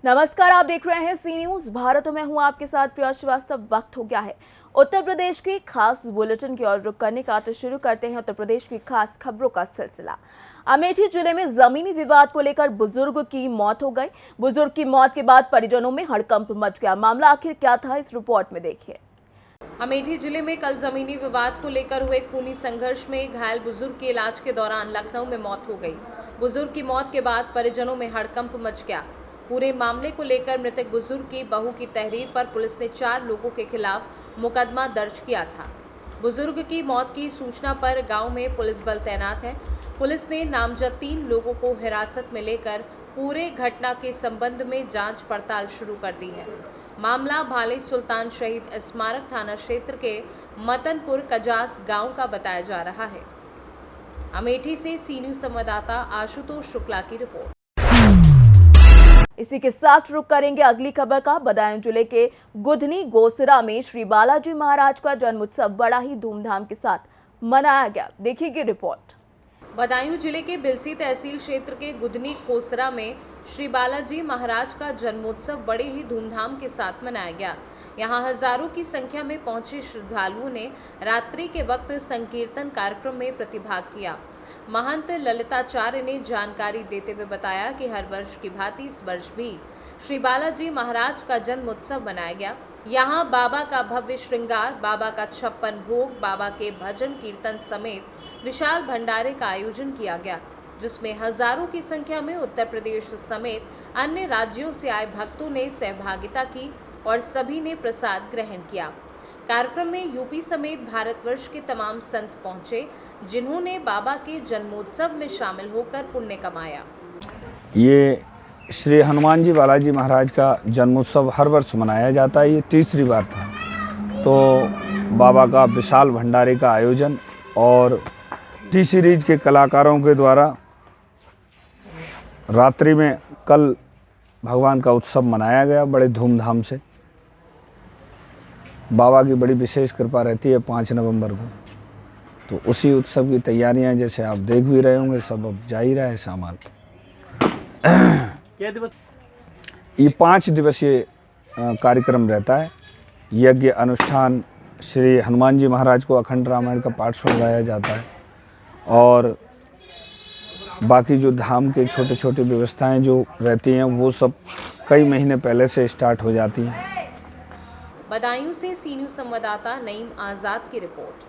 नमस्कार, आप देख रहे हैं सी न्यूज भारत में हूं आपके साथ प्रिया श्रीवास्तव। वक्त हो गया है उत्तर प्रदेश की खास बुलेटिन की ओर रुख करने का। तो शुरू करते हैं उत्तर प्रदेश की खास खबरों का सिलसिला। अमेठी जिले में जमीनी विवाद को लेकर बुजुर्ग की मौत हो गई। बुजुर्ग की मौत के बाद परिजनों में हड़कंप मच गया। मामला आखिर क्या था, इस रिपोर्ट में देखिए। अमेठी जिले में कल जमीनी विवाद को लेकर हुए खूनी संघर्ष में घायल बुजुर्ग के इलाज के दौरान लखनऊ में मौत हो गई। बुजुर्ग की मौत के बाद परिजनों में हड़कंप मच गया। पूरे मामले को लेकर मृतक बुजुर्ग की बहू की तहरीर पर पुलिस ने 4 लोगों के खिलाफ मुकदमा दर्ज किया था। बुजुर्ग की मौत की सूचना पर गांव में पुलिस बल तैनात है। पुलिस ने नामजद 3 लोगों को हिरासत में लेकर पूरे घटना के संबंध में जांच पड़ताल शुरू कर दी है। मामला भाले सुल्तान शहीद स्मारक थाना क्षेत्र के मतनपुर कजास गांव का बताया जा रहा है। अमेठी से सी न्यूज संवाददाता आशुतोष शुक्ला की रिपोर्ट। इसी के साथ रुक करेंगे अगली खबर का। बदायूं जिले के गुधनी गोसरा में श्री बालाजी महाराज का जन्मोत्सव बड़ा ही धूमधाम के साथ मनाया गया। देखिए रिपोर्ट। बदायूं जिले के बिलसी तहसील क्षेत्र के गुधनी गोसरा में श्री बालाजी महाराज का जन्मोत्सव बड़े ही धूमधाम के साथ मनाया गया। यहां हजारों की संख्या में पहुंचे श्रद्धालुओं ने रात्रि के वक्त संकीर्तन कार्यक्रम में प्रतिभाग किया। महंत ललिताचार्य ने जानकारी देते हुए बताया कि हर वर्ष की भांति इस वर्ष भी श्री बालाजी महाराज का जन्म उत्सव मनाया गया। यहाँ बाबा का भव्य श्रृंगार, बाबा का 56 भोग, बाबा के भजन कीर्तन समेत विशाल भंडारे का आयोजन किया गया, जिसमें हजारों की संख्या में उत्तर प्रदेश समेत अन्य राज्यों से आए भक्तों ने सहभागिता की और सभी ने प्रसाद ग्रहण किया। कार्यक्रम में यूपी समेत भारतवर्ष के तमाम संत पहुंचे, जिन्होंने बाबा के जन्मोत्सव में शामिल होकर पुण्य कमाया। ये श्री हनुमान जी बालाजी महाराज का जन्मोत्सव हर वर्ष मनाया जाता है। ये तीसरी बार था। तो बाबा का विशाल भंडारे का आयोजन और टी सीरीज के कलाकारों के द्वारा रात्रि में कल भगवान का उत्सव मनाया गया बड़े धूमधाम से। बाबा की बड़ी विशेष कृपा रहती है 5 नवंबर को। तो उसी उत्सव की तैयारियां जैसे आप देख भी रहे होंगे, सब अब जा ही रहा है सामान। ये 5 दिवसीय कार्यक्रम रहता है। यज्ञ अनुष्ठान, श्री हनुमान जी महाराज को अखंड रामायण का पाठ सुनवाया जाता है और बाकी जो धाम के छोटे छोटे व्यवस्थाएं जो रहती हैं वो सब कई महीने पहले से स्टार्ट हो जाती हैं। बदायूं से सी न्यूज संवाददाता नईम आजाद की रिपोर्ट।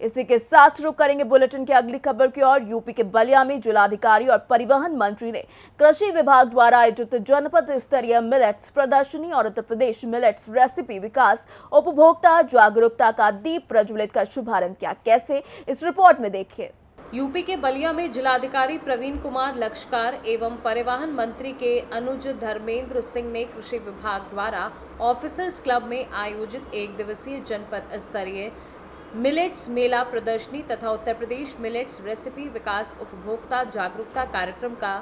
इसी के साथ रुक करेंगे बुलेटिन की अगली खबर की ओर। यूपी के बलिया में जिलाधिकारी और परिवहन मंत्री ने कृषि विभाग द्वारा आयोजित जनपद स्तरीय मिलेट्स प्रदर्शनी और उत्तर प्रदेश मिलेट्स रेसिपी विकास उपभोक्ता जागरूकता का दीप प्रज्वलित कर शुभारंभ किया। कैसे, इस रिपोर्ट में देखिए। यूपी के बलिया में जिलाधिकारी प्रवीण कुमार लक्षकार एवं परिवहन मंत्री के अनुज धर्मेंद्र सिंह ने कृषि विभाग द्वारा ऑफिसर्स क्लब में आयोजित 1 दिवसीय जनपद स्तरीय मिलेट्स मेला प्रदर्शनी तथा उत्तर प्रदेश मिलेट्स रेसिपी विकास उपभोक्ता जागरूकता कार्यक्रम का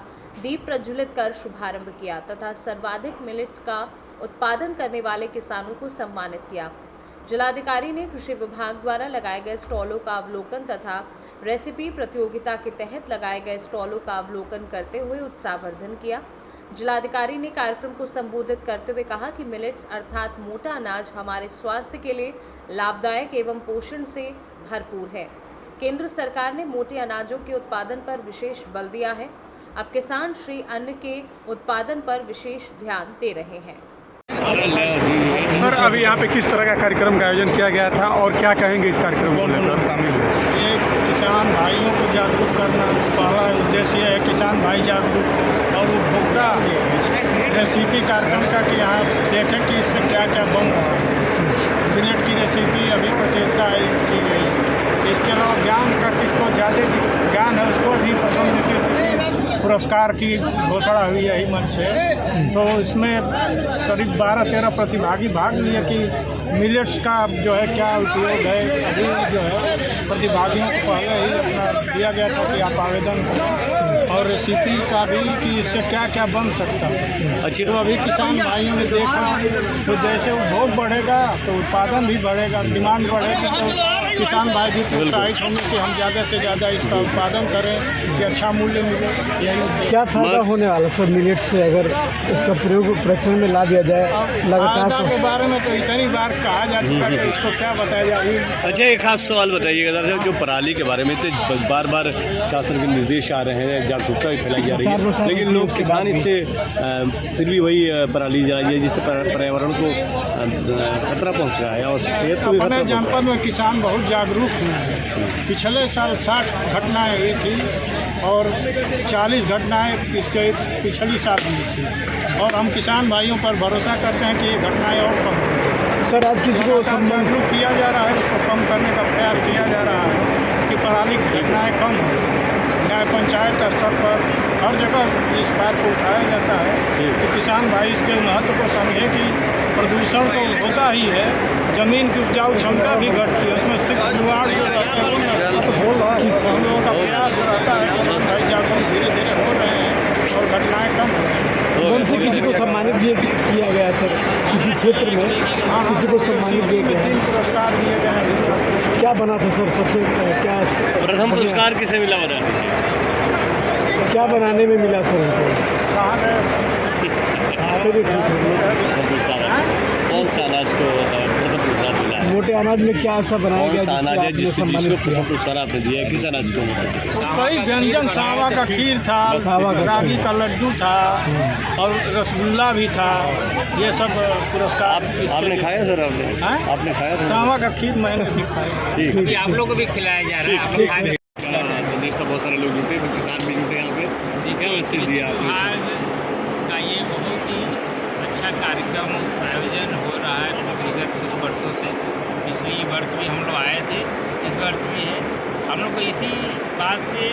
दीप प्रज्वलित कर शुभारंभ किया तथा सर्वाधिक मिलेट्स का उत्पादन करने वाले किसानों को सम्मानित किया। जिलाधिकारी ने कृषि विभाग द्वारा लगाए गए स्टॉलों का अवलोकन तथा रेसिपी प्रतियोगिता के तहत लगाए गए स्टॉलों का अवलोकन करते हुए उत्साहवर्धन किया। जिलाधिकारी ने कार्यक्रम को संबोधित करते हुए कहा कि मिलेट्स अर्थात मोटा अनाज हमारे स्वास्थ्य के लिए लाभदायक एवं पोषण से भरपूर है। केंद्र सरकार ने मोटे अनाजों के उत्पादन पर विशेष बल दिया है। अब किसान श्री अन्न के उत्पादन पर विशेष ध्यान दे रहे हैं। सर, अभी यहाँ पे किस तरह का कार्यक्रम का आयोजन किया गया था और क्या कहेंगे इस कार्यक्रम को लेकर? ये किसान भाइयों को जागरूक करना पहला उद्देश्य है। किसान भाई जागरूक और उपभोक्ता रेसिपी कार्यक्रम का कि यहाँ देखें कि इससे क्या क्या बन रहा है। मिलेट की रेसिपी अभी प्रतियोगिता की गई। इसके अलावा ज्ञान का किसको ज़्यादा ज्ञान है उसको भी पसंद पुरस्कार की घोषणा हुई यही मंच से। तो इसमें करीब 12-13 प्रतिभागी भाग लिए कि मिलेट्स का जो है क्या उपयोग है, अभी जो है प्रतिभागियों को पहले ही अपना दिया गया था कि आप आवेदन करें, और रेसिपी का भी कि इससे क्या क्या बन सकता है। अच्छा, तो अभी किसान भाइयों ने देखा तो जैसे उपभोग बढ़ेगा तो उत्पादन भी बढ़ेगा, डिमांड बढ़ेगी तो किसान भाई भी प्रोत्साहित होंगे कि हम ज़्यादा से ज़्यादा इसका उत्पादन करें कि अच्छा मूल्य मिले। यही क्या फायदा होने वाला सर मिलेट से अगर इसका प्रयोग प्रोडक्शन में ला दिया जाए लगातार? फायदा के बारे में तो इतनी बार कहा जा चुका है कि इसको क्या बताया जाए। अच्छा, एक खास सवाल बताइएगा सर, जो पराली के बारे में तो बार बार शासन के निर्देश आ रहे हैं, जागरूकता भी फैलाई जा रही है, लेकिन लोग किसान इससे फिर भी वही पराली जा रही है जिससे पर्यावरण को खतरा पहुँच रहा है और सेहत को भी अपने खतरा जनपद में किसान बहुत जागरूक हैं। पिछले साल 60 घटनाएं हुई थी और 40 घटनाएं इसके पिछली साल हुई थी, और हम किसान भाइयों पर भरोसा करते हैं कि ये घटनाएं और कम होंगी। सर आज किसी को जागरूक किया जा रहा है, उसको कम करने का प्रयास किया जा रहा है कि पराली की घटनाएँ कम हों। न्याय पंचायत स्तर पर हर जगह इस बात को उठाया जाता है कि किसान भाई इसके महत्व को समझे कि प्रदूषण तो होता ही है, ज़मीन की उपजाऊ क्षमता भी घटती है, उसमें सिर्फ जुगाड़ जो रहते हैं हम लोगों का प्रयास रहता है। किसान भाई जागरूक धीरे धीरे हो रहे हैं और घटनाएँ कम हो रही हैं। कौन से किसी को सम्मानित भी किया गया सर किसी क्षेत्र में? किसी को सम्मानित किया गया? 3 पुरस्कार दिए गए हैं। क्या बना था सर सबसे क्या प्रथम पुरस्कार किसे मिला बता? क्या बनाने में मिला सर उनको? कहाँ गए? चलिए ठीक है। कौन सा अनाज को प्रथम पुरस्कार मिला है? मोटे अनाज में क्या ऐसा बनाया कौन गया सा अनाज है जिसको आपने जिसको सम्मानित किया? प्रथम पुरस्कार आपने दिया है? किस अनाज को? कई व्यंजन, सावा का खीर था, सावा का रागी का लड्डू था और रसगुल्ला भी था। ये सब पुरस्कार आपने खाया सर? आपने खाया था? सावा का खीर मैंने भी खाया। ठीक, आप लोगों को भी खिलाया जा रहा है। आप लोग आगे संदेश तो बहुत सारे लोग जुटे, किसान भी जुटे यहाँ पे, क्या मैसेज दिया आपने? आज का ये बहुत ही अच्छा कार्यक्रम आयोजन हो रहा है विगत कुछ वर्षों से। पिछली वर्ष भी हम लोग आए थे, इस वर्ष भी है। हम लोग को इसी बात से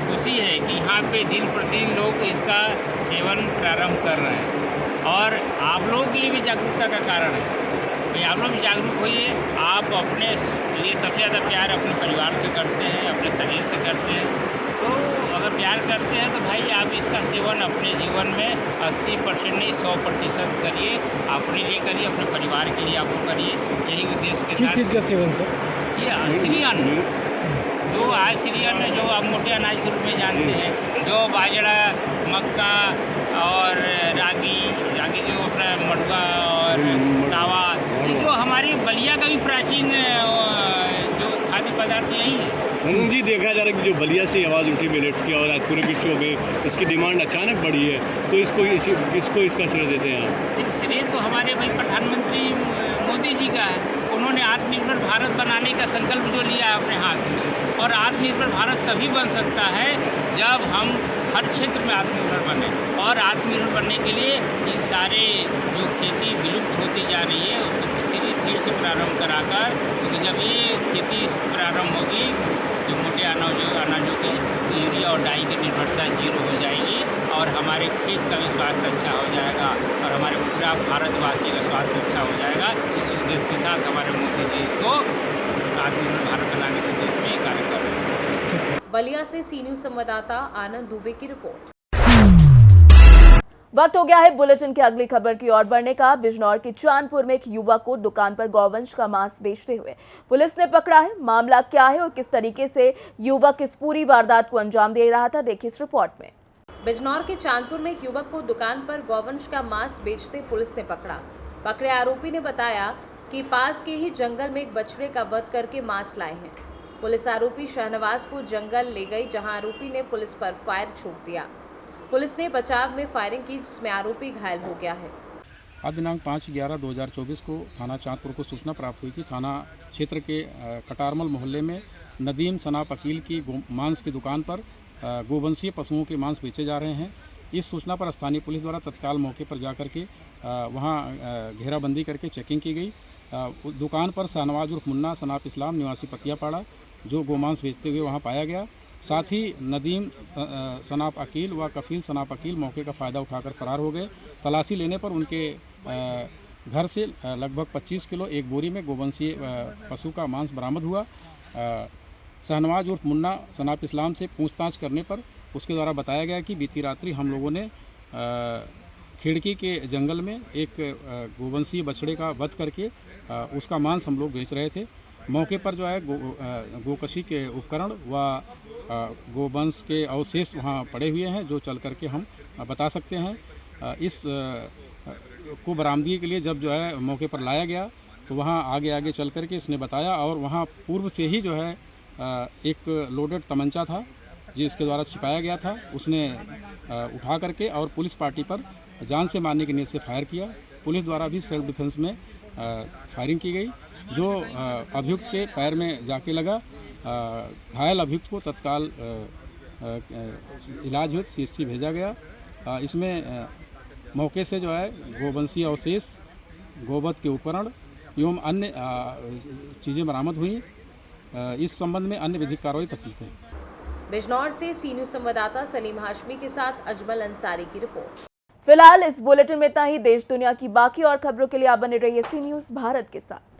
खुशी है कि यहाँ पे दिन प्रतिदिन लोग इसका सेवन प्रारंभ कर रहे हैं और आप लोगों के लिए भी जागरूकता का कारण है। भाई आप लोग भी जागरूक होइए। आप अपने लिए सबसे ज़्यादा प्यार अपने परिवार से करते हैं, अपने शरीर से करते हैं, तो अगर प्यार करते हैं तो भाई आप इसका सेवन अपने जीवन में 80% नहीं 100% करिए। अपने लिए करिए, अपने परिवार के लिए आप लोग करिए, यही उद्देश्य के किस साथ। चीज़ का सेवन सर? ये श्री अन्न, जो आज श्री अन्न जो आप मोटे अनाज के रूप में जानते हैं, जो बाजरा, मक्का और रागी जो अपना मडुआ और सावा, ये जो हमारी बलिया का भी प्राचीन जो खाद्य पदार्थ यही है। जी, देखा जा रहा है कि जो बलिया से आवाज़ उठी मिलेट्स की और आज पूरे विश्व में इसकी डिमांड अचानक बढ़ी है, तो किसको इसका श्रेय देते हैं आप? एक श्रेय तो हमारे भाई प्रधानमंत्री मोदी जी का है। उन्होंने आत्मनिर्भर भारत बनाने का संकल्प जो लिया है अपने हाथ में, और आत्मनिर्भर भारत तभी बन सकता है जब हम हर क्षेत्र में आत्मनिर्भर बने। और आत्मनिर्भर बनने के लिए ये सारे जो खेती विलुप्त होती जा रही है उसको फिर से प्रारंभ कराकर, क्योंकि जब ये खेती प्रारंभ होगी जो मोटे अनाजों की यूरिया और डाई की निर्भरता 0 हो जाएगी और हमारे खेत का भी स्वास्थ्य अच्छा हो जाएगा और हमारे पूरा भारतवासी का स्वास्थ्य अच्छा हो जाएगा। इस उद्देश्य के साथ हमारे मोदी जी इसको आत्मनिर्भर भारत बनाने के उद्देश्य में कार्य कर रहे हैं। बलिया से सी न्यूज़ संवाददाता आनंद दुबे की रिपोर्ट। वक्त हो गया है बुलेटिन की अगली खबर की ओर बढ़ने का। बिजनौर के चांदपुर में एक युवक को दुकान पर गौवंश का मांस बेचते हुए पुलिस ने पकड़ा है। मामला क्या है और किस तरीके से युवक इस पूरी वारदात को अंजाम दे रहा था, देखिए इस रिपोर्ट में। बिजनौर के चांदपुर में एक युवक को दुकान पर गौवंश का मांस बेचते पुलिस ने पकड़ा। पकड़े आरोपी ने बताया कि पास के ही जंगल में एक बछड़े का वध करके मांस लाए हैं। पुलिस आरोपी शहनवाज को जंगल ले गई, जहां आरोपी ने पुलिस पर फायर छोड़ दिया। पुलिस ने बचाव में फायरिंग की, जिसमें आरोपी घायल हो गया है। आज दिनांक 5/11/2024 को थाना चांदपुर को सूचना प्राप्त हुई कि थाना क्षेत्र के कटारमल मोहल्ले में नदीम सनाप अकील की मांस की दुकान पर गोवंशीय पशुओं के मांस बेचे जा रहे हैं। इस सूचना पर स्थानीय पुलिस द्वारा तत्काल मौके पर जाकर के वहां घेराबंदी करके चेकिंग की गई। दुकान पर शहनवाज उर्फ मुन्ना सनाप इस्लाम निवासी पतियापाड़ा जो गोमांस बेचते हुए वहां पाया गया। साथ ही नदीम सनाप अकील व कफील सनाप अकील मौके का फ़ायदा उठाकर फरार हो गए। तलाशी लेने पर उनके घर से लगभग 25 किलो एक बोरी में गोवंशीय पशु का मांस बरामद हुआ। शहनवाज उर्फ मुन्ना सनाप इस्लाम से पूछताछ करने पर उसके द्वारा बताया गया कि बीती रात्रि हम लोगों ने खिड़की के जंगल में एक गोवंशीय बछड़े का वध करके उसका मांस हम लोग बेच रहे थे। मौके पर जो है गोकशी के उपकरण व गोवंश के अवशेष वहाँ पड़े हुए हैं, जो चल करके हम बता सकते हैं। इस को बरामदगी के लिए जब जो है मौके पर लाया गया तो वहाँ आगे आगे चल करके इसने बताया, और वहाँ पूर्व से ही जो है एक लोडेड तमंचा था जिसके द्वारा छिपाया गया था, उसने उठा करके और पुलिस पार्टी पर जान से मारने की नीयत से फायर किया। पुलिस द्वारा भी सेल्फ डिफेंस में फायरिंग की गई, जो अभियुक्त के पैर में जाके लगा। घायल अभियुक्त को तत्काल इलाज हेतु CHC भेजा गया। इसमें मौके से जो है गोवंशीय अवशेष, गोवध के उपकरण एवं अन्य चीज़ें बरामद हुई। इस संबंध में अन्य विधिक कार्रवाई प्रचलित है। बिजनौर से सी न्यूज संवाददाता सलीम हाशमी के साथ अजमल अंसारी की रिपोर्ट। फिलहाल इस बुलेटिन में इतना ही। देश दुनिया की बाकी और खबरों के लिए आप बने रहिए सी न्यूज़ भारत के साथ।